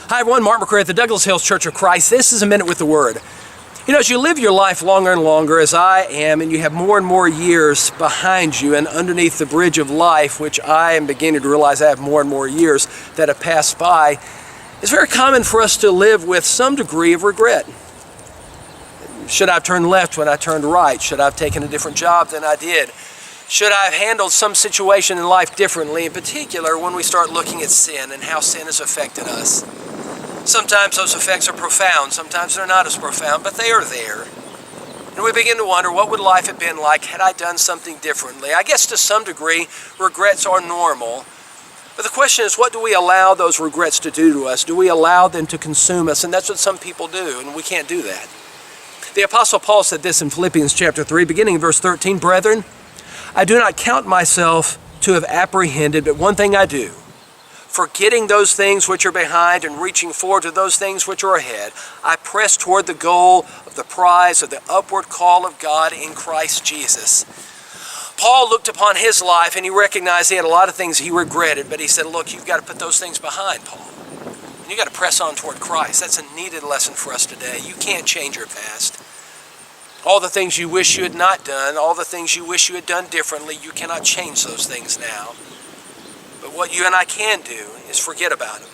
Hi everyone, Mark McCray at the Douglas Hills Church of Christ. This is A Minute with the Word. You know, as you live your life longer and longer, as I am, and you have more and more years behind you and underneath the bridge of life, which I am beginning to realize I have more and more years that have passed by, it's very common for us to live with some degree of regret. Should I have turned left when I turned right? Should I have taken a different job than I did? Should I have handled some situation in life differently, in particular when we start looking at sin and how sin has affected us? Sometimes those effects are profound, sometimes they're not as profound, but they are there. And we begin to wonder, what would life have been like had I done something differently? I guess to some degree, regrets are normal. But the question is, what do we allow those regrets to do to us? Do we allow them to consume us? And that's what some people do, and we can't do that. The Apostle Paul said this in Philippians chapter 3, beginning in verse 13, "Brethren, I do not count myself to have apprehended, but one thing I do, forgetting those things which are behind and reaching forward to those things which are ahead, I press toward the goal of the prize of the upward call of God in Christ Jesus." Paul looked upon his life and he recognized he had a lot of things he regretted, but he said, look, you've got to put those things behind, Paul. And you've got to press on toward Christ. That's a needed lesson for us today. You can't change your past. All the things you wish you had not done, all the things you wish you had done differently, you cannot change those things now. But what you and I can do is forget about them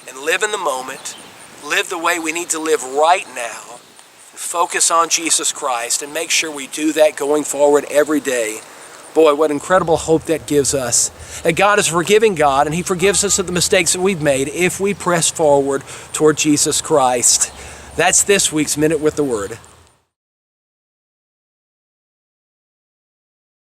and live in the moment, live the way we need to live right now, and focus on Jesus Christ and make sure we do that going forward every day. Boy, what incredible hope that gives us. That God is a forgiving God and He forgives us of the mistakes that we've made if we press forward toward Jesus Christ. That's this week's Minute with the Word.